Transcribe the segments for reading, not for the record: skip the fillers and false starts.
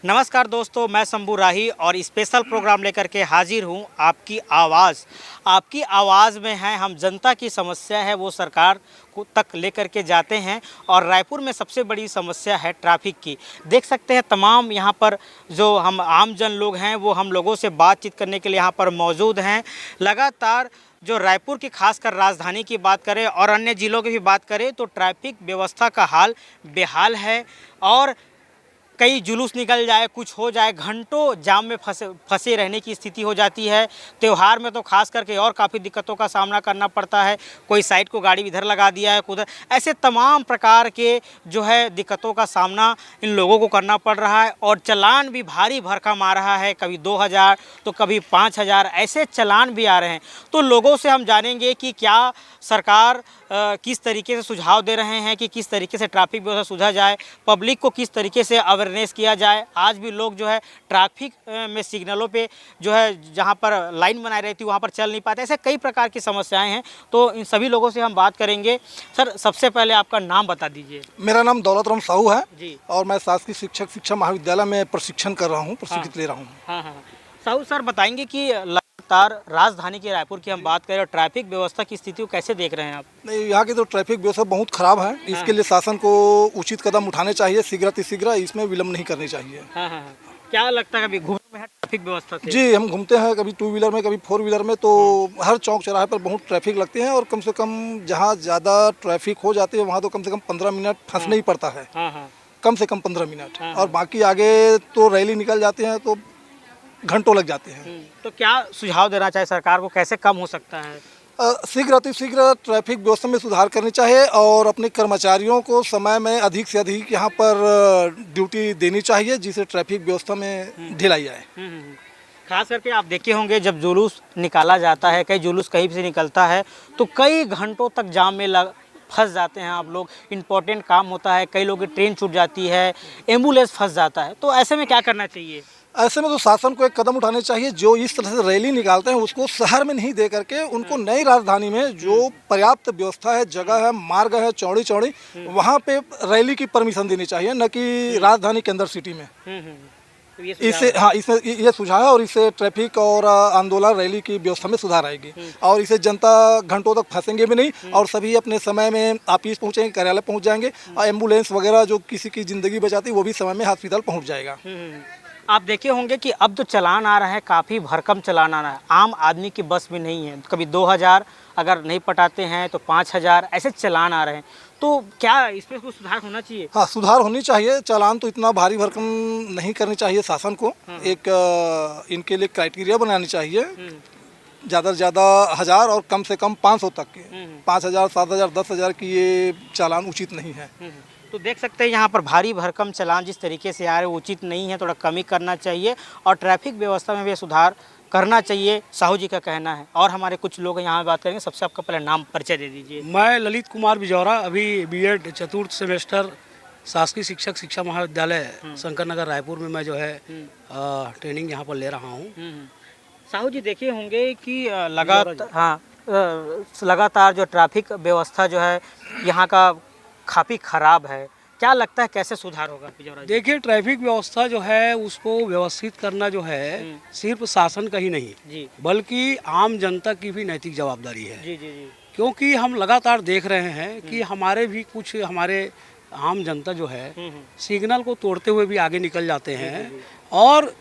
नमस्कार दोस्तों, मैं शंभू राही और स्पेशल प्रोग्राम लेकर के हाजिर हूँ। आपकी आवाज़ में है, हम जनता की समस्या है वो सरकार को तक लेकर के जाते हैं। और रायपुर में सबसे बड़ी समस्या है ट्रैफिक की। देख सकते हैं तमाम यहाँ पर जो हम आम जन लोग हैं वो हम लोगों से बातचीत करने के लिए यहाँ पर मौजूद हैं। लगातार जो रायपुर की खासकर राजधानी की बात करें और अन्य ज़िलों की भी बात करें तो ट्रैफिक व्यवस्था का हाल बेहाल है। और कई जुलूस निकल जाए, कुछ हो जाए, घंटों जाम में फंसे रहने की स्थिति हो जाती है। त्यौहार में तो खास करके और काफ़ी दिक्कतों का सामना करना पड़ता है। कोई साइड को गाड़ी इधर लगा दिया है, उधर, ऐसे तमाम प्रकार के जो है दिक्कतों का सामना इन लोगों को करना पड़ रहा है। और चालान भी भारी भरकम आ रहा है, कभी 2000 तो कभी 5000 ऐसे चालान भी आ रहे हैं। तो लोगों से हम जानेंगे कि क्या सरकार किस तरीके से सुझाव दे रहे हैं कि किस तरीके से ट्रैफिक व्यवस्था सुलझा जाए, पब्लिक को किस तरीके से अवेयरनेस किया जाए। आज भी लोग जो है ट्रैफिक में सिग्नलों पे जो है जहां पर लाइन बनाई रहती है वहां पर चल नहीं पाते। ऐसे कई प्रकार की समस्याएं हैं, तो इन सभी लोगों से हम बात करेंगे। सर, सबसे पहले आपका नाम बता दीजिए। मेरा नाम दौलत राम साहू है जी। और मैं शासकीय शिक्षक शिक्षा महाविद्यालय में प्रशिक्षण कर रहा हूँ, प्रशिक्षित ले रहा हूँ। हाँ। साहू सर, बताएंगे कि लगातार राजधानी के रायपुर की हम बात करें और ट्रैफिक व्यवस्था की स्थिति को कैसे देख रहे हैं आप? नहीं, यहाँ की तो ट्रैफिक व्यवस्था बहुत खराब है। इसके लिए शासन को उचित कदम उठाने चाहिए, शीघ्र इसमें विलम्ब नहीं करनी चाहिए। हाँ। क्या लगता है, कभी घूमने में है ट्रैफिक व्यवस्था से? जी, हम घूमते हैं, कभी 2 व्हीलर में, कभी 4 व्हीलर में, तो हर चौक चौराहे पर बहुत ट्रैफिक लगते हैं। और कम से कम जहाँ ज़्यादा ट्रैफिक हो जाती है वहाँ तो कम से कम 15 मिनट फंसना ही पड़ता है। हाँ। कम से कम 15 मिनट। और बाकी आगे तो रैली निकल जाते हैं तो घंटों लग जाते हैं। तो क्या सुझाव देना चाहिए सरकार को, कैसे कम हो सकता है? अतिशीघ्र ट्रैफिक व्यवस्था में सुधार करनी चाहिए और अपने कर्मचारियों को समय में अधिक से अधिक यहाँ पर ड्यूटी देनी चाहिए, जिससे ट्रैफिक व्यवस्था में ढिलाई आए। खास करके आप देखे होंगे जब जुलूस निकाला जाता है, कई जुलूस कहीं से निकलता है तो कई घंटों तक जाम में फंस जाते हैं आप लोग। इम्पोर्टेंट काम होता है, कई लोगों की ट्रेन छूट जाती है, एम्बुलेंस फंस जाता है। तो ऐसे में क्या करना चाहिए? ऐसे में तो शासन को एक कदम उठाने चाहिए। जो इस तरह से रैली निकालते हैं उसको शहर में नहीं दे करके उनको नई राजधानी में जो पर्याप्त व्यवस्था है, जगह है, मार्ग है चौड़ी वहाँ पे रैली की परमिशन देनी चाहिए, न कि राजधानी के अंदर सिटी में। तो इसमें ये सुझाव है और इससे ट्रैफिक और आंदोलन रैली की व्यवस्था में सुधार आएगी। और इससे जनता घंटों तक फंसेंगे भी नहीं और सभी अपने समय में ऑफिस पहुँचेंगे, कार्यालय पहुँच जाएंगे। और एम्बुलेंस वगैरह जो किसी की ज़िंदगी बचाती है वो भी समय में हॉस्पिटल पहुँच जाएगा। आप देखे होंगे कि अब जो चालान आ रहा है काफ़ी भरकम चालान आ रहा है, आम आदमी की बस में नहीं है। कभी 2000 अगर नहीं पटाते हैं तो 5000 ऐसे चालान आ रहे हैं। तो क्या इस पर कुछ सुधार होना चाहिए? हाँ, सुधार होनी चाहिए। चालान तो इतना भारी भरकम नहीं करनी चाहिए शासन को। एक इनके लिए क्राइटेरिया बनानी चाहिए, ज़्यादा से ज़्यादा 1000 और कम से कम 500 तक के। 5000, 7000, 10,000 की ये चालान उचित नहीं है। तो देख सकते हैं यहाँ पर भारी भरकम चालान जिस तरीके से आ रहे हैं उचित नहीं है, थोड़ा कमी करना चाहिए और ट्रैफिक व्यवस्था में भी सुधार करना चाहिए, साहू जी का कहना है। और हमारे कुछ लोग यहाँ बात करेंगे। सबसे आपका पहले नाम परिचय दे दीजिए। मैं ललित कुमार बिजौरा, अभी बीएड चतुर्थ सेमेस्टर शासकीय शिक्षक शिक्षा महाविद्यालय शंकर नगर रायपुर में मैं जो है ट्रेनिंग यहाँ पर ले रहा हूँ। साहू जी, देखे होंगे कि लगातार जो ट्रैफिक व्यवस्था जो है यहाँ का काफ़ी ख़राब है। क्या लगता है कैसे सुधार होगा? देखिए, ट्रैफिक व्यवस्था जो है उसको व्यवस्थित करना जो है सिर्फ शासन का ही नहीं बल्कि आम जनता की भी नैतिक जवाबदारी है। जी। क्योंकि हम लगातार देख रहे हैं कि हमारे आम जनता जो है सिग्नल को तोड़ते हुए भी आगे निकल जाते हैं और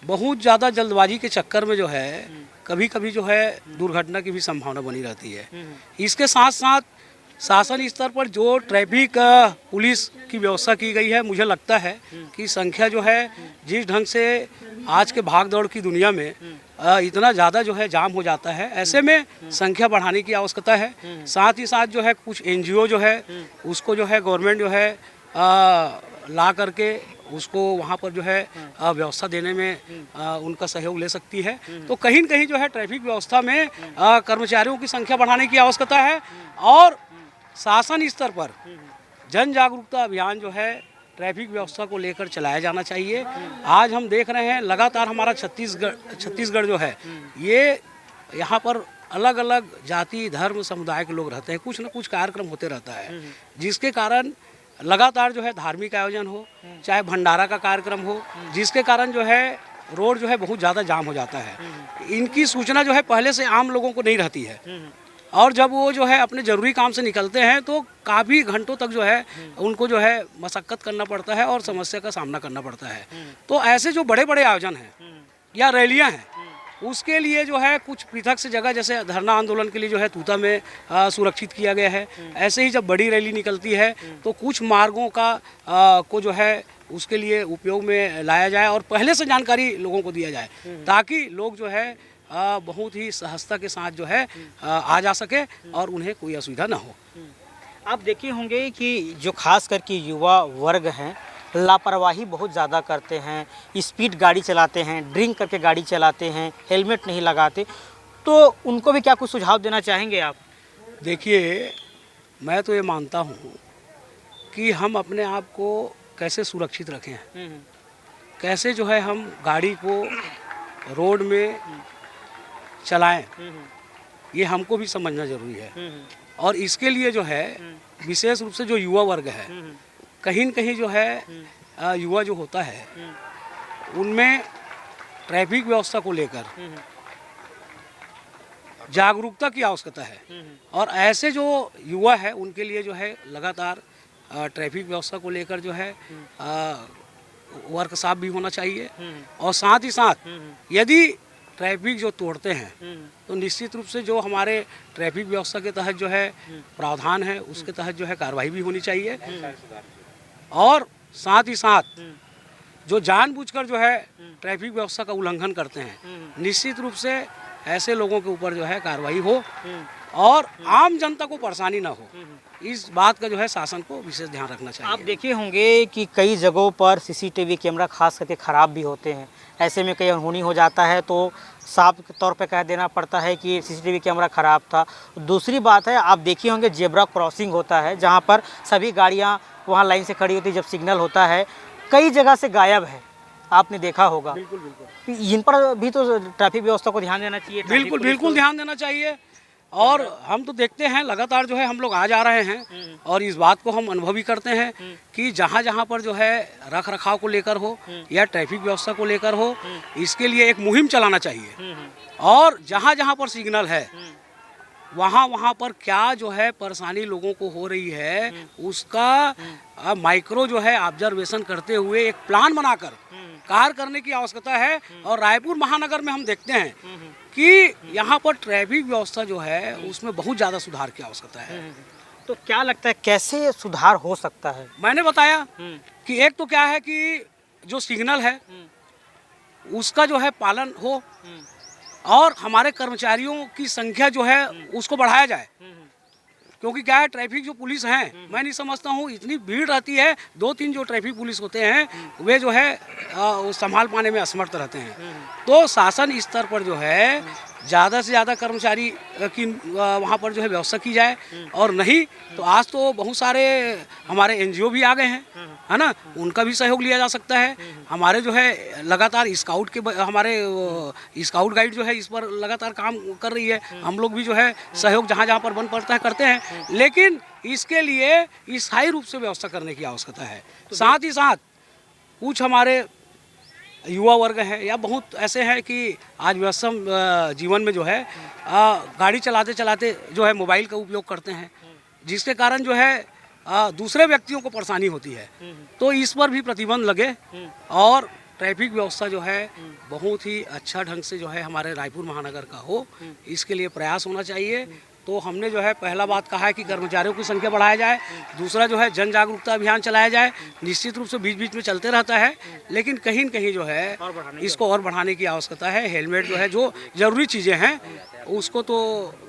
बहुत ज़्यादा जल्दबाजी के चक्कर में जो है कभी कभी जो है दुर्घटना की भी संभावना बनी रहती है। इसके साथ साथ शासन स्तर पर जो ट्रैफिक पुलिस की व्यवस्था की गई है, मुझे लगता है कि संख्या जो है जिस ढंग से आज के भाग दौड़ की दुनिया में इतना ज़्यादा जो है जाम हो जाता है, ऐसे में संख्या बढ़ाने की आवश्यकता है। साथ ही साथ जो है कुछ एनजीओ जो है उसको जो है गवर्नमेंट जो है ला करके उसको वहाँ पर जो है व्यवस्था देने में उनका सहयोग ले सकती है। तो कहीं न कहीं जो है ट्रैफिक व्यवस्था में कर्मचारियों की संख्या बढ़ाने की आवश्यकता है और शासन स्तर पर जन जागरूकता अभियान जो है ट्रैफिक व्यवस्था को लेकर चलाया जाना चाहिए। आज हम देख रहे हैं लगातार हमारा छत्तीसगढ़ जो है ये यहाँ पर अलग अलग जाति धर्म समुदाय के लोग रहते हैं, कुछ न कुछ कार्यक्रम होते रहता है जिसके कारण लगातार जो है धार्मिक आयोजन हो, चाहे भंडारा का कार्यक्रम हो, जिसके कारण जो है रोड जो है बहुत ज़्यादा जाम हो जाता है। इनकी सूचना जो है पहले से आम लोगों को नहीं रहती है, और जब वो जो है अपने ज़रूरी काम से निकलते हैं तो काफ़ी घंटों तक जो है उनको जो है मशक्क़त करना पड़ता है और समस्या का सामना करना पड़ता है। तो ऐसे जो बड़े बड़े आयोजन हैं या रैलियां हैं, उसके लिए जो है कुछ पृथक से जगह, जैसे धरना आंदोलन के लिए जो है तूता में सुरक्षित किया गया है। ऐसे ही जब बड़ी रैली निकलती है तो कुछ मार्गों का को जो है उसके लिए उपयोग में लाया जाए और पहले से जानकारी लोगों को दिया जाए, ताकि लोग जो है बहुत ही सहजता के साथ जो है आ जा सके और उन्हें कोई असुविधा ना हो। आप देखे होंगे कि जो खास करके युवा वर्ग हैं, लापरवाही बहुत ज़्यादा करते हैं, स्पीड गाड़ी चलाते हैं, ड्रिंक करके गाड़ी चलाते हैं, हेलमेट नहीं लगाते, तो उनको भी क्या कुछ सुझाव देना चाहेंगे आप? देखिए, मैं तो ये मानता हूँ कि हम अपने आप को कैसे सुरक्षित रखें, कैसे जो है हम गाड़ी को रोड में चलाएं, ये हमको भी समझना ज़रूरी है। और इसके लिए जो है विशेष रूप से जो युवा वर्ग है, कहीं न कहीं जो है युवा जो होता है उनमें ट्रैफिक व्यवस्था को लेकर जागरूकता की आवश्यकता है। और ऐसे जो युवा है उनके लिए जो है लगातार ट्रैफिक व्यवस्था को लेकर जो है वर्कशॉप भी होना चाहिए। और साथ ही साथ यदि ट्रैफिक जो तोड़ते हैं तो निश्चित रूप से जो हमारे ट्रैफिक व्यवस्था के तहत जो है प्रावधान है उसके तहत जो है कार्रवाई भी होनी चाहिए। और साथ ही साथ जो जानबूझकर जो है ट्रैफिक व्यवस्था का उल्लंघन करते हैं, निश्चित रूप से ऐसे लोगों के ऊपर जो है कार्रवाई हो और आम जनता को परेशानी ना हो, इस बात का जो है शासन को विशेष ध्यान रखना चाहिए। आप देखे होंगे कि कई जगहों पर सीसीटीवी कैमरा खास करके ख़राब भी होते हैं। ऐसे में कहीं अनहोनी हो जाता है तो साफ तौर पे कह देना पड़ता है कि सीसीटीवी कैमरा ख़राब था। दूसरी बात है, आप देखे होंगे जेब्रा क्रॉसिंग होता है जहाँ पर सभी गाड़ियाँ वहाँ लाइन से खड़ी होती है, जब सिग्नल होता है कई जगह से गायब है, आपने देखा होगा। बिल्कुल बिल्कुल इन पर भी तो ट्रैफिक व्यवस्था को ध्यान देना चाहिए। बिल्कुल बिल्कुल ध्यान देना चाहिए। और हम तो देखते हैं लगातार जो है हम लोग आ जा रहे हैं और इस बात को हम अनुभव भी करते हैं कि जहाँ जहाँ पर जो है रख रखाव को लेकर हो या ट्रैफिक व्यवस्था को लेकर हो, इसके लिए एक मुहिम चलाना चाहिए। और जहाँ जहाँ पर सिग्नल है वहाँ पर क्या जो है परेशानी लोगों को हो रही है उसका माइक्रो जो है ऑब्जर्वेशन करते हुए एक प्लान बनाकर कार्य करने की आवश्यकता है। और रायपुर महानगर में हम देखते हैं कि यहाँ पर ट्रैफिक व्यवस्था जो है उसमें बहुत ज़्यादा सुधार की आवश्यकता है। तो क्या लगता है कैसे सुधार हो सकता है? मैंने बताया कि एक तो क्या है कि जो सिग्नल है उसका जो है पालन हो और हमारे कर्मचारियों की संख्या जो है उसको बढ़ाया जाए। क्योंकि क्या है, ट्रैफिक जो पुलिस हैं, मैं नहीं समझता हूँ इतनी भीड़ रहती है, 2-3 जो ट्रैफिक पुलिस होते हैं वे जो है संभाल पाने में असमर्थ रहते हैं। तो शासन स्तर पर जो है ज़्यादा से ज़्यादा कर्मचारी की वहाँ पर जो है व्यवस्था की जाए। और नहीं तो आज तो बहुत सारे हमारे एनजीओ भी आ गए हैं, है ना, उनका भी सहयोग लिया जा सकता है। हमारे जो है लगातार स्काउट के हमारे स्काउट गाइड जो है इस पर लगातार काम कर रही है। हम लोग भी जो है सहयोग जहाँ जहाँ पर बन पड़ता है करते हैं, लेकिन इसके लिए स्थायी रूप से व्यवस्था करने की आवश्यकता है। साथ ही साथ कुछ हमारे युवा वर्ग हैं या बहुत ऐसे हैं कि आज व्यस्तम जीवन में जो है गाड़ी चलाते चलाते जो है मोबाइल का उपयोग करते हैं, जिसके कारण जो है दूसरे व्यक्तियों को परेशानी होती है। तो इस पर भी प्रतिबंध लगे और ट्रैफिक व्यवस्था जो है बहुत ही अच्छा ढंग से जो है हमारे रायपुर महानगर का हो, इसके लिए प्रयास होना चाहिए। तो हमने जो है पहला बात कहा है कि कर्मचारियों की संख्या बढ़ाया जाए, दूसरा जो है जन जागरूकता अभियान चलाया जाए। निश्चित रूप से बीच बीच में चलते रहता है, लेकिन कहीं न कहीं जो है इसको और बढ़ाने की आवश्यकता है। हेलमेट जो है जो ज़रूरी चीज़ें हैं उसको तो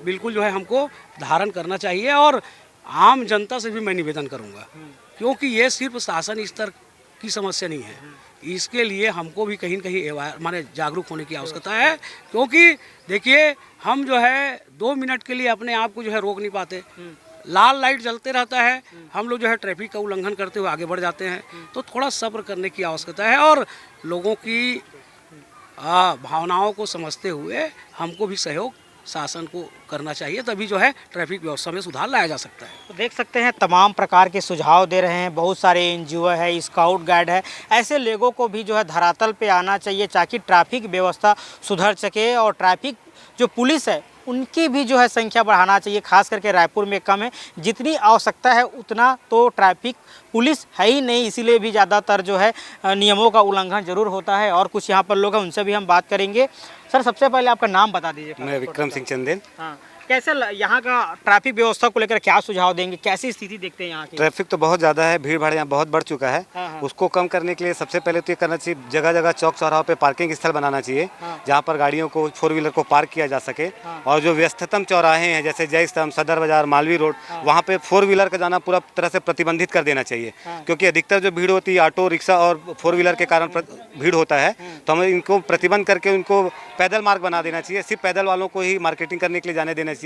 बिल्कुल जो है हमको धारण करना चाहिए। और आम जनता से भी मैं निवेदन करूँगा, क्योंकि ये सिर्फ शासन स्तर की समस्या नहीं है, इसके लिए हमको भी कहीं न कहीं माने जागरूक होने की आवश्यकता है। क्योंकि देखिए, हम जो है 2 मिनट के लिए अपने आप को जो है रोक नहीं पाते, लाल लाइट जलते रहता है, हम लोग जो है ट्रैफिक का उल्लंघन करते हुए आगे बढ़ जाते हैं। तो थोड़ा सब्र करने की आवश्यकता है और लोगों की भावनाओं को समझते हुए हमको भी सहयोग शासन को करना चाहिए, तभी जो है ट्रैफिक व्यवस्था में सुधार लाया जा सकता है। तो देख सकते हैं तमाम प्रकार के सुझाव दे रहे हैं, बहुत सारे एनजीओ है, स्काउट गाइड है, ऐसे लोगों को भी जो है धरातल पे आना चाहिए ताकि ट्रैफिक व्यवस्था सुधर सके और ट्रैफिक जो पुलिस है उनकी भी जो है संख्या बढ़ाना चाहिए। खास करके रायपुर में कम है, जितनी आवश्यकता है उतना तो ट्रैफिक पुलिस है ही नहीं, इसीलिए भी ज़्यादातर जो है नियमों का उल्लंघन जरूर होता है। और कुछ यहाँ पर लोग हैं, उनसे भी हम बात करेंगे। सर, सबसे पहले आपका नाम बता दीजिए। मैं विक्रम सिंह चंदेल। हाँ, कैसे यहाँ का ट्रैफिक व्यवस्था को लेकर क्या सुझाव देंगे, कैसी स्थिति देखते हैं यहाँ की? ट्रैफिक तो बहुत ज़्यादा है, भीड़ भाड़ यहाँ बहुत बढ़ चुका है। हाँ। उसको कम करने के लिए सबसे पहले तो ये करना चाहिए, जगह जगह चौक चौराहों पे पार्किंग स्थल बनाना चाहिए, जहाँ पर गाड़ियों को, 4 व्हीलर को पार्क किया जा सके। और जो व्यस्ततम चौराहे हैं जैसे जय स्तंभ, सदर बाजार, मालवी रोड, वहाँ पे 4 व्हीलर का जाना पूरा तरह से प्रतिबंधित कर देना चाहिए, क्योंकि अधिकतर जो भीड़ होती है ऑटो रिक्शा और 4 व्हीलर के कारण भीड़ होता है। तो हमें इनको प्रतिबंध करके उनको पैदल मार्ग बना देना चाहिए, सिर्फ पैदल वालों को ही मार्केटिंग करने के लिए जाने देना चाहिए,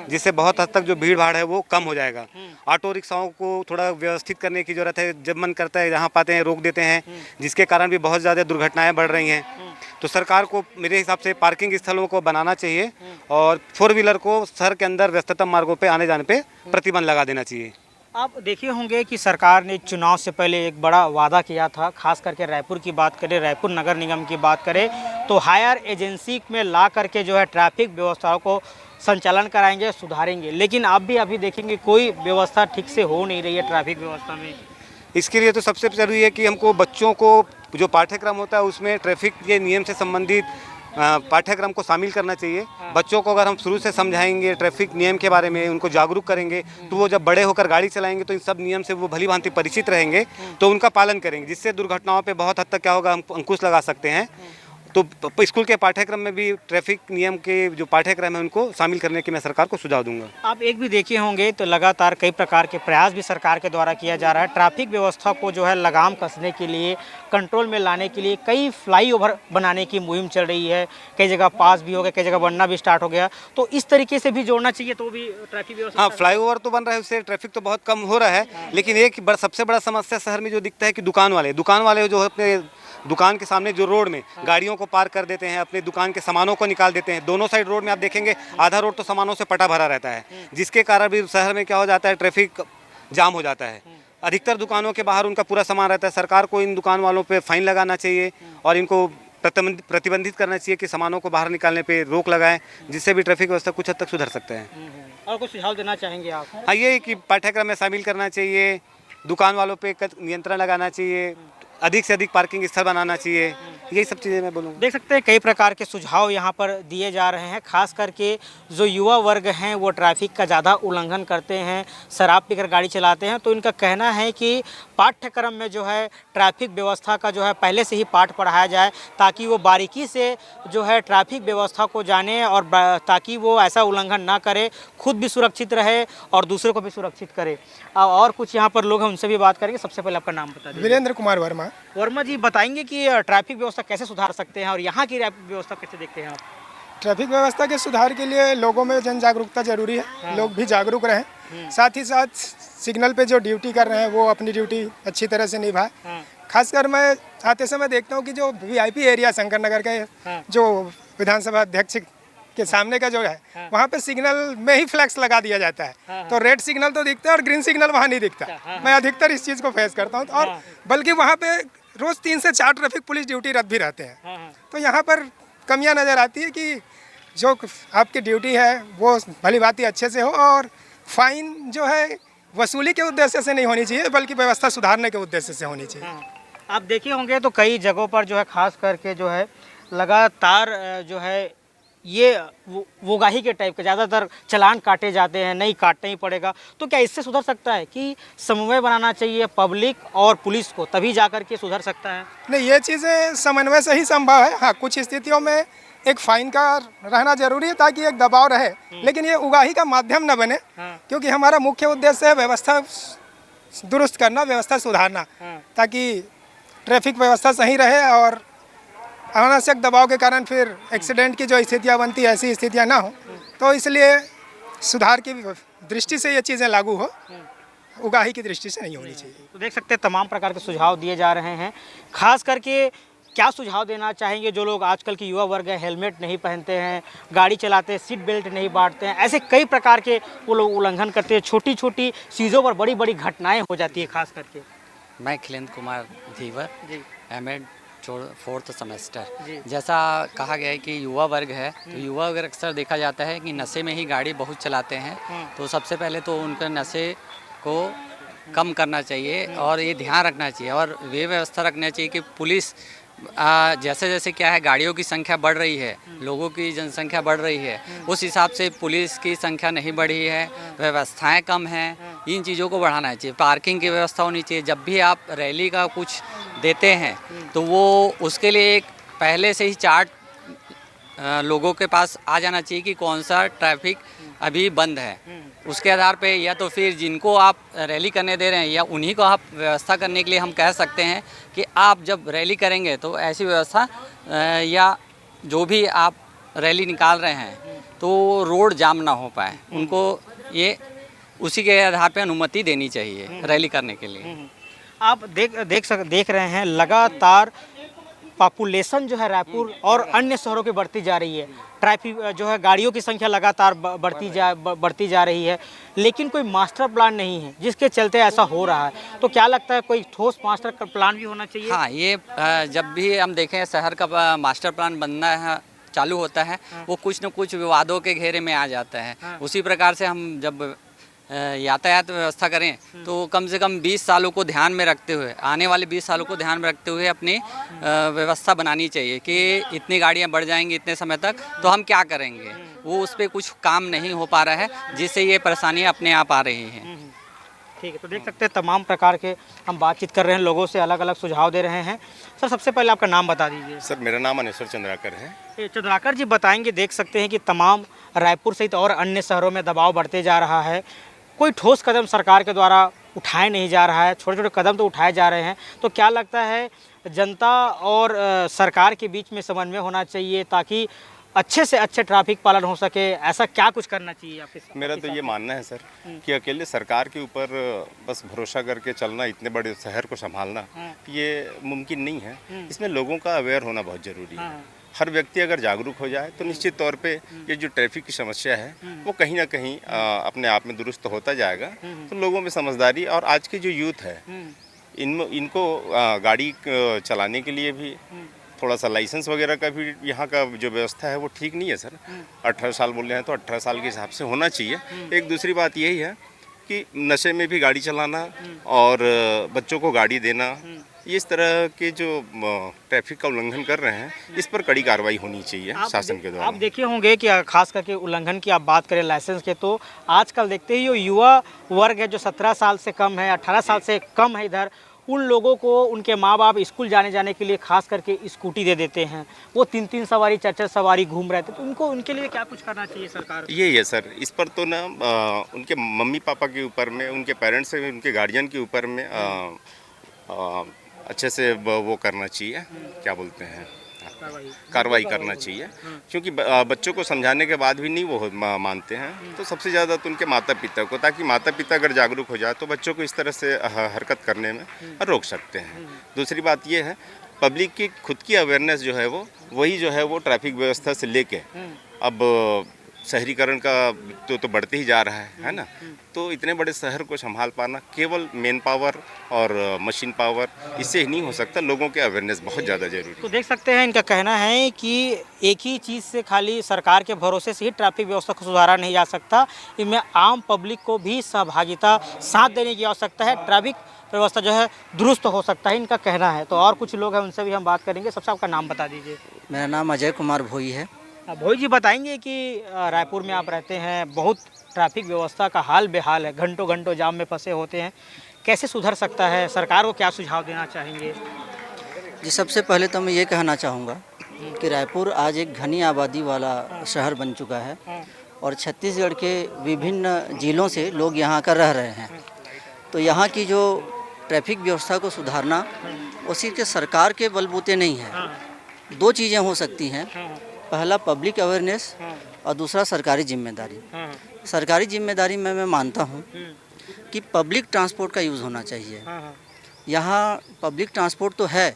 जिससे बहुत हद तक जो भीड़ भाड़ है वो कम हो जाएगा। ऑटो रिक्शाओं को थोड़ा व्यवस्थित करने की जरूरत है, जब मन करता है जहाँ पाते हैं रोक देते हैं, जिसके कारण भी बहुत ज़्यादा दुर्घटनाएं बढ़ रही हैं। तो सरकार को मेरे हिसाब से पार्किंग स्थलों को बनाना चाहिए और 4 व्हीलर को शहर के अंदर व्यस्ततम मार्गों पे आने जाने पे प्रतिबंध लगा देना चाहिए। आप देखे होंगे कि सरकार ने चुनाव से पहले एक बड़ा वादा किया था, खास करके रायपुर की बात करें, रायपुर नगर निगम की बात करें तो हायर एजेंसी में ला करके जो है ट्रैफिक व्यवस्थाओं को संचालन कराएंगे, सुधारेंगे। लेकिन आप भी अभी देखेंगे कोई व्यवस्था ठीक से हो नहीं रही है ट्रैफिक व्यवस्था में। इसके लिए तो सबसे ज़रूरी है कि हमको बच्चों को जो पाठ्यक्रम होता है उसमें ट्रैफिक के नियम से संबंधित पाठ्यक्रम को शामिल करना चाहिए। बच्चों को अगर हम शुरू से समझाएंगे ट्रैफिक नियम के बारे में, उनको जागरूक करेंगे, तो वो जब बड़े होकर गाड़ी चलाएंगे तो इन सब नियम से वो भली भांति परिचित रहेंगे, तो उनका पालन करेंगे, जिससे दुर्घटनाओं पे बहुत हद तक क्या होगा, हम अंकुश लगा सकते हैं। तो स्कूल के पाठ्यक्रम में भी ट्रैफिक नियम के जो पाठ्यक्रम है उनको शामिल करने की मैं सरकार को सुझाव दूंगा। आप एक भी देखे होंगे तो लगातार कई प्रकार के प्रयास भी सरकार के द्वारा किया जा रहा है ट्रैफिक व्यवस्था को जो है लगाम कसने के लिए, कंट्रोल में लाने के लिए। कई फ्लाईओवर बनाने की मुहिम चल रही है, कई जगह पास भी हो गया, कई जगह बनना भी स्टार्ट हो गया। तो इस तरीके से भी जोड़ना चाहिए तो भी ट्रैफिक व्यवस्था। हाँ, फ्लाईओवर तो बन रहा है, उससे ट्रैफिक तो बहुत कम हो रहा है। लेकिन एक सबसे बड़ा समस्या शहर में जो दिखता है कि दुकान वाले जो अपने दुकान के सामने जो रोड में गाड़ियों को पार्क कर देते हैं, अपने दुकान के सामानों को निकाल देते हैं। दोनों साइड रोड में आप देखेंगे आधा रोड तो सामानों से पटा भरा रहता है, जिसके कारण भी शहर में क्या हो जाता है, ट्रैफिक जाम हो जाता है। अधिकतर दुकानों के बाहर उनका पूरा सामान रहता है। सरकार को इन दुकान वालों पे फाइन लगाना चाहिए और इनको प्रतिबंधित करना चाहिए कि सामानों को बाहर निकालने पे रोक लगाएं, जिससे भी ट्रैफिक व्यवस्था कुछ हद तक सुधर सकता है। और कुछ सुझाव देना चाहेंगे आप? हाँ, ये कि पाठ्यक्रम में शामिल करना चाहिए, दुकान वालों पे नियंत्रण लगाना चाहिए, अधिक से अधिक पार्किंग स्थल बनाना चाहिए, यही सब चीज़ें मैं बोलूँगा। देख सकते हैं कई प्रकार के सुझाव यहाँ पर दिए जा रहे हैं। खास करके जो युवा वर्ग हैं वो ट्रैफिक का ज़्यादा उल्लंघन करते हैं, शराब पीकर गाड़ी चलाते हैं। तो इनका कहना है कि पाठ्यक्रम में जो है ट्रैफिक व्यवस्था का जो है पहले से ही पाठ पढ़ाया जाए, ताकि वो बारीकी से जो है ट्रैफिक व्यवस्था को जाने और ताकि वो ऐसा उल्लंघन ना करे, खुद भी सुरक्षित रहे और दूसरों को भी सुरक्षित करे। और कुछ यहाँ पर लोग हैं, उनसे भी बात करेंगे। सबसे पहले आपका नाम बता दीजिए। वीरेंद्र कुमार वर्मा। वर्मा जी, बताएंगे कि ट्रैफिक व्यवस्था कैसे सुधार सकते हैं और यहाँ की ट्रैफिक व्यवस्था कैसे देखते हैं आप? ट्रैफिक व्यवस्था के सुधार के लिए लोगों में जन जागरूकता जरूरी है। लोग भी जागरूक रहें, साथ ही साथ सिग्नल पे जो ड्यूटी कर रहे हैं वो अपनी ड्यूटी अच्छी तरह से निभाएं। खासकर मैं आते समय देखता हूँ कि जो वीआईपी एरिया शंकर नगर के जो विधानसभा अध्यक्ष के सामने का जो है वहाँ पे सिग्नल में ही फ्लैक्स लगा दिया जाता है। तो रेड सिग्नल तो दिखता है और ग्रीन सिग्नल वहाँ नहीं दिखता। मैं अधिकतर इस चीज़ को फेस करता हूँ और बल्कि वहाँ पे रोज 3 से 4 ट्रैफिक पुलिस ड्यूटी रद्द भी रहते हैं। तो यहाँ पर कमियाँ नज़र आती है कि जो आपकी ड्यूटी है वो भली भांति अच्छे से हो और फाइन जो है वसूली के उद्देश्य से नहीं होनी चाहिए, बल्कि व्यवस्था सुधारने के उद्देश्य से होनी चाहिए। आप देखे होंगे तो कई जगहों पर जो है खास करके जो है लगातार जो है ये वोगाही के टाइप के ज़्यादातर चालान काटे जाते हैं, नहीं काटना ही पड़ेगा। तो क्या इससे सुधर सकता है कि समन्वय बनाना चाहिए पब्लिक और पुलिस को, तभी जा कर के सुधर सकता है? नहीं, ये चीज़ें समन्वय से ही संभव है। हाँ, कुछ स्थितियों में एक फाइन का रहना जरूरी है ताकि एक दबाव रहे, लेकिन ये उगाही का माध्यम न बने, क्योंकि हमारा मुख्य उद्देश्य है व्यवस्था दुरुस्त करना, व्यवस्था सुधारना, ताकि ट्रैफिक व्यवस्था सही रहे और अनावश्यक दबाव के कारण फिर एक्सीडेंट की जो स्थितियाँ बनती है ऐसी स्थितियाँ ना हो। तो इसलिए सुधार की दृष्टि से ये चीज़ें लागू हो, उगाही की दृष्टि से नहीं होनी चाहिए। तो देख सकते हैं तमाम प्रकार के सुझाव दिए जा रहे हैं। खास करके क्या सुझाव देना चाहेंगे जो लोग आजकल की युवा वर्ग है, हेलमेट नहीं पहनते हैं, गाड़ी चलाते हैं, सीट बेल्ट नहीं बांटते हैं, ऐसे कई प्रकार के वो लोग उल्लंघन करते हैं, छोटी छोटी चीज़ों पर बड़ी बड़ी घटनाएं हो जाती है खास करके। मैं खिलेंद्र कुमार धीवर जी एमएड 4th सेमेस्टर। जी। जैसा कहा गया है कि युवा वर्ग है, तो युवा वर्ग अक्सर देखा जाता है कि नशे में ही गाड़ी बहुत चलाते हैं। तो सबसे पहले तो उनका नशे को कम करना चाहिए और ये ध्यान रखना चाहिए और ये व्यवस्था रखना चाहिए कि पुलिस जैसे जैसे क्या है, गाड़ियों की संख्या बढ़ रही है, लोगों की जनसंख्या बढ़ रही है, उस हिसाब से पुलिस की संख्या नहीं बढ़ी है, व्यवस्थाएं कम हैं। इन चीज़ों को बढ़ाना चाहिए, पार्किंग की व्यवस्था होनी चाहिए। जब भी आप रैली का कुछ देते हैं तो वो उसके लिए एक पहले से ही चार्ट लोगों के पास आ जाना चाहिए कि कौन सा ट्रैफिक अभी बंद है। उसके आधार पे या तो फिर जिनको आप रैली करने दे रहे हैं या उन्हीं को आप व्यवस्था करने के लिए हम कह सकते हैं कि आप जब रैली करेंगे तो ऐसी व्यवस्था या जो भी आप रैली निकाल रहे हैं तो रोड जाम ना हो पाए, उनको ये उसी के आधार पे अनुमति देनी चाहिए रैली करने के लिए। आप देख रहे हैं लगातार पॉपुलेशन जो है रायपुर और अन्य शहरों की बढ़ती जा रही है, ट्रैफिक जो है गाड़ियों की संख्या लगातार बढ़ती जा रही है, लेकिन कोई मास्टर प्लान नहीं है जिसके चलते ऐसा हो रहा है। तो क्या लगता है कोई ठोस मास्टर प्लान भी होना चाहिए? हाँ, ये जब भी हम देखें शहर का मास्टर प्लान बनना है चालू होता है, वो कुछ न कुछ विवादों के घेरे में आ जाता है। उसी प्रकार से हम जब यातायात व्यवस्था करें तो कम से कम 20 सालों को ध्यान में रखते हुए, आने वाले 20 सालों को ध्यान में रखते हुए अपनी व्यवस्था बनानी चाहिए कि इतनी गाड़ियां बढ़ जाएंगी इतने समय तक तो हम क्या करेंगे। वो उस पर कुछ काम नहीं हो पा रहा है जिससे ये परेशानियां अपने आप आ रही हैं। ठीक है, तो देख सकते हैं तमाम प्रकार के हम बातचीत कर रहे हैं, लोगों से अलग अलग सुझाव दे रहे हैं। सर, सबसे पहले आपका नाम बता दीजिए। सर, मेरा नाम अनेश्वर चंद्राकर है। ये चंद्राकर जी बताएंगे, देख सकते हैं कि तमाम रायपुर सहित और अन्य शहरों में दबाव बढ़ते जा रहा है, कोई ठोस कदम सरकार के द्वारा उठाए नहीं जा रहा है, छोटे छोटे कदम तो उठाए जा रहे हैं। तो क्या लगता है जनता और सरकार के बीच में समन्वय होना चाहिए ताकि अच्छे से अच्छे ट्रैफिक पालन हो सके, ऐसा क्या कुछ करना चाहिए आपके? मेरा तो ये मानना है सर कि अकेले सरकार के ऊपर बस भरोसा करके चलना, इतने बड़े शहर को संभालना ये मुमकिन नहीं है। इसमें लोगों का अवेयर होना बहुत ज़रूरी है। हर व्यक्ति अगर जागरूक हो जाए तो निश्चित तौर पे ये जो ट्रैफिक की समस्या है वो कहीं ना कहीं अपने आप में दुरुस्त होता जाएगा। तो लोगों में समझदारी, और आज के जो यूथ है इनको गाड़ी चलाने के लिए भी थोड़ा सा लाइसेंस वगैरह का भी यहाँ का जो व्यवस्था है वो ठीक नहीं है सर। 18 साल बोल रहे हैं तो 18 साल के हिसाब से होना चाहिए। एक दूसरी बात यही है कि नशे में भी गाड़ी चलाना और बच्चों को गाड़ी देना, इस तरह के जो ट्रैफिक का उल्लंघन कर रहे हैं इस पर कड़ी कार्रवाई होनी चाहिए शासन के द्वारा। आप देखे होंगे कि खास करके उल्लंघन की आप बात करें लाइसेंस के, तो आजकल देखते ही जो युवा वर्ग है जो 17 साल से कम है, 18 साल से कम है, इधर उन लोगों को उनके माँ बाप स्कूल जाने के लिए खास करके स्कूटी दे देते हैं। वो 3-3 सवारी 4-4 सवारी घूम रहे थे, तो उनको उनके लिए क्या कुछ करना चाहिए सरकार को? यही है सर, इस पर तो ना उनके मम्मी पापा के ऊपर में, उनके पेरेंट्स से, उनके गार्जियन के ऊपर में अच्छे से वो करना चाहिए, क्या बोलते हैं, कार्रवाई करना चाहिए। क्योंकि बच्चों को समझाने के बाद भी नहीं वो मानते हैं, तो सबसे ज़्यादा तो उनके माता पिता को, ताकि माता पिता अगर जागरूक हो जाए तो बच्चों को इस तरह से हरकत करने में रोक सकते हैं। दूसरी बात ये है, पब्लिक की खुद की अवेयरनेस जो है वही जो है वो ट्रैफिक व्यवस्था से लेके अब शहरीकरण का तो बढ़ते ही जा रहा है ना। तो इतने बड़े शहर को संभाल पाना केवल मैन पावर और मशीन पावर इससे ही नहीं हो सकता, लोगों के अवेयरनेस बहुत ज़्यादा जरूरी है। तो देख सकते हैं इनका कहना है कि एक ही चीज़ से खाली सरकार के भरोसे से ही ट्रैफिक व्यवस्था को सुधारा नहीं जा सकता, इनमें आम पब्लिक को भी सहभागिता साथ देने की आवश्यकता है, ट्रैफिक व्यवस्था जो है दुरुस्त हो सकता है, इनका कहना है। तो और कुछ लोग हैं उनसे भी हम बात करेंगे। सबसे आपका नाम बता दीजिए। मेरा नाम अजय कुमार भोई है। भोई जी बताएंगे कि रायपुर में आप रहते हैं, बहुत ट्रैफिक व्यवस्था का हाल बेहाल है, घंटों घंटों जाम में फंसे होते हैं, कैसे सुधर सकता है? सरकार को क्या सुझाव देना चाहेंगे? जी, सबसे पहले तो मैं ये कहना चाहूँगा कि रायपुर आज एक घनी आबादी वाला शहर बन चुका है और छत्तीसगढ़ के विभिन्न ज़िलों से लोग यहाँ आकर रह रहे हैं। तो यहाँ की जो ट्रैफिक व्यवस्था को सुधारना वो सिर्फ सरकार के बलबूते नहीं है। दो चीज़ें हो सकती हैं, पहला पब्लिक अवेयरनेस और दूसरा सरकारी जिम्मेदारी। सरकारी जिम्मेदारी में मैं मानता हूँ कि पब्लिक ट्रांसपोर्ट का यूज़ होना चाहिए। यहाँ पब्लिक ट्रांसपोर्ट तो है,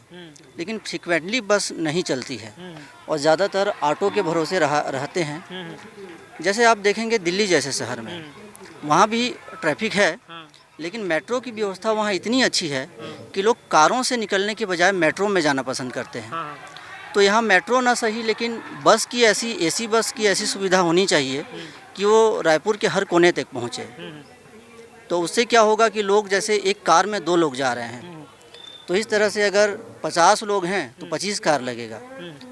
लेकिन फ्रिक्वेंटली बस नहीं चलती है और ज़्यादातर ऑटो के भरोसे रहते हैं। जैसे आप देखेंगे दिल्ली जैसे शहर में, वहाँ भी ट्रैफिक है, लेकिन मेट्रो की व्यवस्था वहाँ इतनी अच्छी है कि लोग कारों से निकलने के बजाय मेट्रो में जाना पसंद करते हैं। तो यहाँ मेट्रो ना सही, लेकिन बस की ऐसी एसी बस की ऐसी सुविधा होनी चाहिए कि वो रायपुर के हर कोने तक पहुँचे। तो उससे क्या होगा कि लोग जैसे एक कार में 2 लोग जा रहे हैं, तो इस तरह से अगर 50 लोग हैं तो 25 कार लगेगा,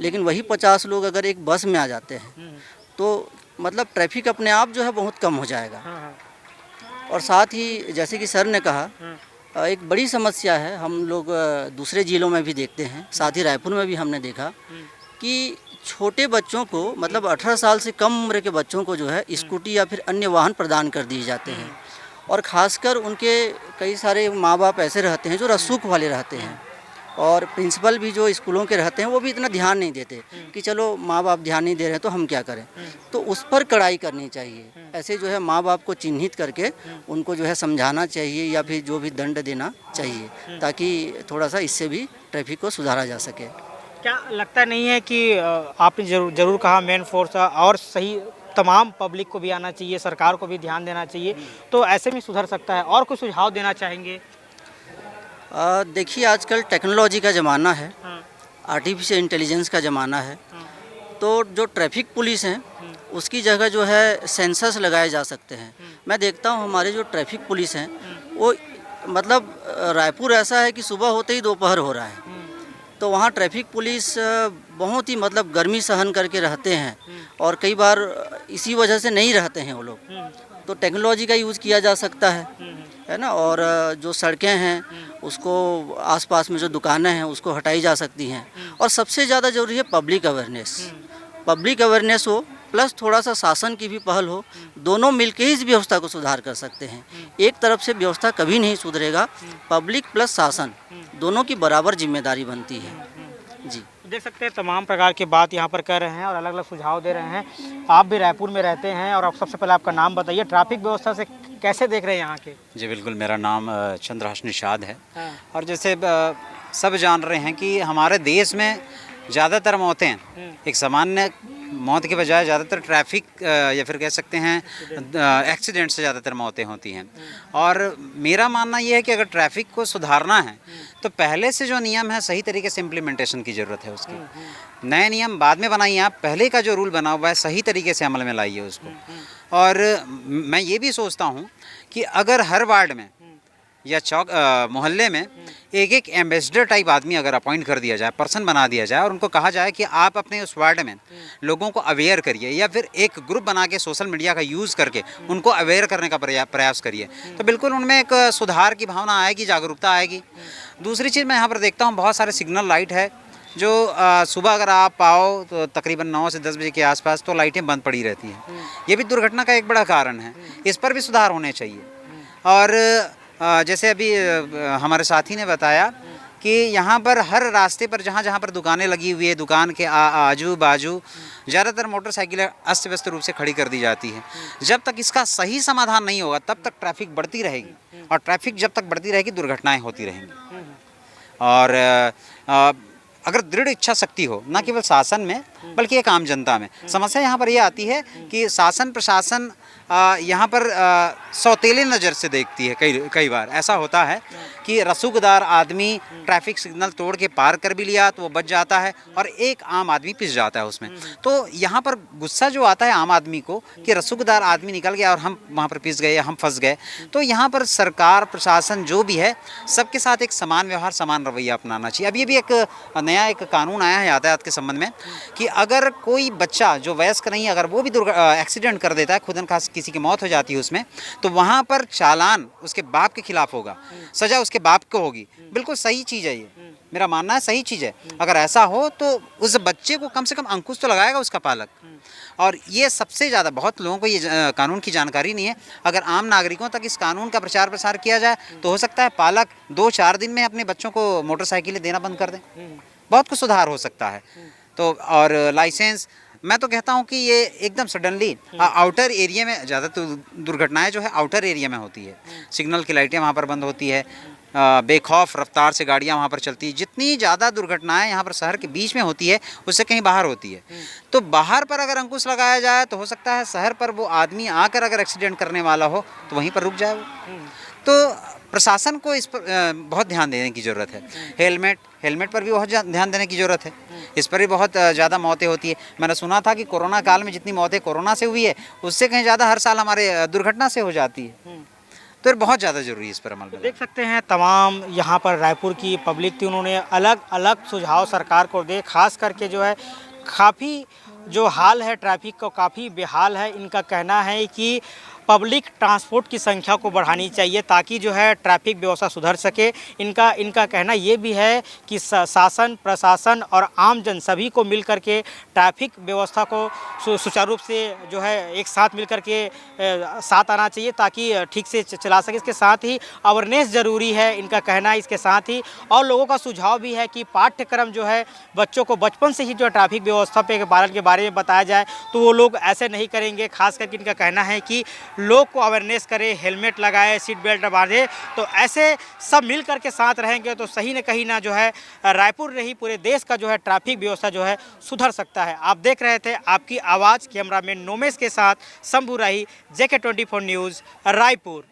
लेकिन वही 50 लोग अगर एक बस में आ जाते हैं तो मतलब ट्रैफिक अपने आप जो है बहुत कम हो जाएगा। और साथ ही जैसे कि सर ने कहा, एक बड़ी समस्या है, हम लोग दूसरे ज़िलों में भी देखते हैं, साथ ही रायपुर में भी हमने देखा कि छोटे बच्चों को मतलब 18 साल से कम उम्र के बच्चों को जो है स्कूटी या फिर अन्य वाहन प्रदान कर दिए जाते हैं। और ख़ासकर उनके कई सारे माँ बाप ऐसे रहते हैं जो रसूख वाले रहते हैं, और प्रिंसिपल भी जो स्कूलों के रहते हैं वो भी इतना ध्यान नहीं देते कि चलो माँ बाप ध्यान नहीं दे रहे हैं तो हम क्या करें। तो उस पर कड़ाई करनी चाहिए, ऐसे जो है माँ बाप को चिन्हित करके उनको जो है समझाना चाहिए या फिर जो भी दंड देना चाहिए, ताकि थोड़ा सा इससे भी ट्रैफिक को सुधारा जा सके। क्या लगता नहीं है कि आपने जरूर कहा मेन फोर्स और सही तमाम पब्लिक को भी आना चाहिए, सरकार को भी ध्यान देना चाहिए, तो ऐसे में सुधर सकता है? और कुछ सुझाव देना चाहेंगे? देखिए आजकल टेक्नोलॉजी का ज़माना है, आर्टिफिशियल इंटेलिजेंस का ज़माना है, तो जो ट्रैफिक पुलिस हैं उसकी जगह जो है सेंसर्स लगाए जा सकते हैं। मैं देखता हूँ हमारे जो ट्रैफिक पुलिस हैं वो मतलब रायपुर ऐसा है कि सुबह होते ही दोपहर हो रहा है, तो वहाँ ट्रैफिक पुलिस बहुत ही मतलब गर्मी सहन करके रहते हैं और कई बार इसी वजह से नहीं रहते हैं वो लोग। तो टेक्नोलॉजी का यूज़ किया जा सकता है ना, और जो सड़कें हैं उसको आसपास में जो दुकानें हैं उसको हटाई जा सकती हैं। और सबसे ज़्यादा ज़रूरी है पब्लिक अवेयरनेस हो प्लस थोड़ा सा शासन की भी पहल हो, दोनों मिलकर ही इस व्यवस्था को सुधार कर सकते हैं। एक तरफ से व्यवस्था कभी नहीं सुधरेगा, पब्लिक प्लस शासन दोनों की बराबर जिम्मेदारी बनती है। जी देख सकते हैं तमाम प्रकार की बात यहाँ पर कर रहे हैं और अलग अलग सुझाव दे रहे हैं। आप भी रायपुर में रहते हैं और आप सबसे पहले आपका नाम बताइए, ट्रैफिक व्यवस्था से कैसे देख रहे हैं यहाँ के? जी बिल्कुल, मेरा नाम चंद्रहास निषाद है। और जैसे सब जान रहे हैं कि हमारे देश में ज़्यादातर मौतें एक सामान्य मौत के बजाय ज़्यादातर ट्रैफिक या फिर कह सकते हैं एक्सीडेंट से ज़्यादातर मौतें होती हैं। और मेरा मानना ये है कि अगर ट्रैफिक को सुधारना है तो पहले से जो नियम है सही तरीके से इम्प्लीमेंटेशन की ज़रूरत है उसकी। नए नियम बाद में बनाइए आप, पहले का जो रूल बना हुआ है सही तरीके से अमल में लाइए उसको। और मैं ये भी सोचता हूँ कि अगर हर वार्ड में या चौक मोहल्ले में एक एक एम्बेसडर टाइप आदमी अगर अपॉइंट कर दिया जाए, पर्सन बना दिया जाए, और उनको कहा जाए कि आप अपने उस वार्ड में लोगों को अवेयर करिए, या फिर एक ग्रुप बना के सोशल मीडिया का यूज़ करके उनको अवेयर करने का प्रयास करिए, तो बिल्कुल उनमें एक सुधार की भावना आएगी, जागरूकता आएगी। दूसरी चीज़ मैं यहाँ पर देखता हूँ बहुत सारे सिग्नल लाइट है जो सुबह अगर आप आओ तो तकरीबन 9 से 10 बजे के आसपास तो लाइटें बंद पड़ी रहती हैं। ये भी दुर्घटना का एक बड़ा कारण है, इस पर भी सुधार होने चाहिए। और जैसे अभी हमारे साथी ने बताया कि यहाँ पर हर रास्ते पर जहाँ जहाँ पर दुकानें लगी हुई है, दुकान के आजू बाजू ज़्यादातर मोटरसाइकिलें अस्त व्यस्त रूप से खड़ी कर दी जाती है। जब तक इसका सही समाधान नहीं होगा तब तक ट्रैफिक बढ़ती रहेगी, और ट्रैफिक जब तक बढ़ती रहेगी दुर्घटनाएं होती रहेंगी। और अगर दृढ़ इच्छा शक्ति हो, न केवल शासन में बल्कि एक आम जनता में, समस्या यहाँ पर ये आती है कि शासन प्रशासन यहाँ पर सौतेले नज़र से देखती है। कई बार ऐसा होता है कि रसूखदार आदमी ट्रैफिक सिग्नल तोड़ के पार कर भी लिया तो वो बच जाता है और एक आम आदमी पिस जाता है उसमें। तो यहाँ पर गुस्सा जो आता है आम आदमी को कि रसूखदार आदमी निकल गया और हम वहाँ पर पिस गए, हम फंस गए। तो यहाँ पर सरकार प्रशासन जो भी है सबके साथ एक समान व्यवहार, समान रवैया अपनाना चाहिए। अब ये भी एक नया एक कानून आया है यातायात के संबंध में कि अगर कोई बच्चा जो वयस्क नहीं, अगर वो भी एक्सीडेंट कर देता है, खुदन खास किसी की मौत हो जाती है उसमें, तो वहाँ पर चालान उसके बाप के खिलाफ होगा, सजा उसके बाप को होगी। बिल्कुल सही चीज़ है, ये मेरा मानना है सही चीज़ है। अगर ऐसा हो तो उस बच्चे को कम से कम अंकुश तो लगाएगा उसका पालक। और ये सबसे ज़्यादा, बहुत लोगों को ये कानून की जानकारी नहीं है। अगर आम नागरिकों तक इस कानून का प्रचार प्रसार किया जाए तो हो सकता है पालक 2-4 दिन में अपने बच्चों को मोटरसाइकिलें देना बंद कर दें, बहुत कुछ सुधार हो सकता है। तो और लाइसेंस, मैं तो कहता हूँ कि ये एकदम सडनली आउटर एरिया में ज़्यादातर दुर्घटनाएं जो है आउटर एरिया में होती है। सिग्नल की लाइटें वहाँ पर बंद होती है, बेखौफ रफ्तार से गाड़ियाँ वहाँ पर चलती है। जितनी ज़्यादा दुर्घटनाएं यहाँ पर शहर के बीच में होती है उससे कहीं बाहर होती है। तो बाहर पर अगर अंकुश लगाया जाए तो हो सकता है शहर पर वो आदमी आकर अगर एक्सीडेंट करने वाला हो तो वहीं पर रुक जाए वो। तो प्रशासन को इस पर बहुत ध्यान देने की ज़रूरत है। हेलमेट पर भी बहुत ध्यान देने की ज़रूरत है। इस पर भी बहुत ज़्यादा मौतें होती है। मैंने सुना था कि कोरोना काल में जितनी मौतें कोरोना से हुई है उससे कहीं ज़्यादा हर साल हमारे दुर्घटना से हो जाती है। तो ये बहुत ज़्यादा ज़रूरी है इस पर अमल में। देख सकते हैं तमाम यहाँ पर रायपुर की पब्लिक थी, उन्होंने अलग अलग सुझाव सरकार को दे, खास करके जो है काफ़ी जो हाल है ट्रैफिक का काफ़ी बेहाल है। इनका कहना है कि पब्लिक ट्रांसपोर्ट की संख्या को बढ़ानी चाहिए ताकि जो है ट्रैफिक व्यवस्था सुधर सके। इनका कहना ये भी है कि शासन प्रशासन और आम जन सभी को मिल कर के ट्रैफिक व्यवस्था को सुचारू रूप से जो है एक साथ मिल कर के साथ आना चाहिए ताकि ठीक से चला सके। इसके साथ ही अवेयरनेस ज़रूरी है इनका कहना है। इसके साथ ही और लोगों का सुझाव भी है कि पाठ्यक्रम जो है बच्चों को बचपन से ही जो ट्रैफिक व्यवस्था पे पालन के बारे में बताया जाए तो वो लोग ऐसे नहीं करेंगे। खास करके इनका कहना है कि लोग को अवेयरनेस करें, हेलमेट लगाए, सीट बेल्ट बांधे, तो ऐसे सब मिल कर के साथ रहेंगे तो सही न कहीं ना जो है रायपुर नहीं पूरे देश का जो है ट्रैफिक व्यवस्था जो है सुधर सकता है। आप देख रहे थे आपकी आवाज़, कैमरामैन नोमेश के साथ शंभू राही, JK24 न्यूज़ रायपुर।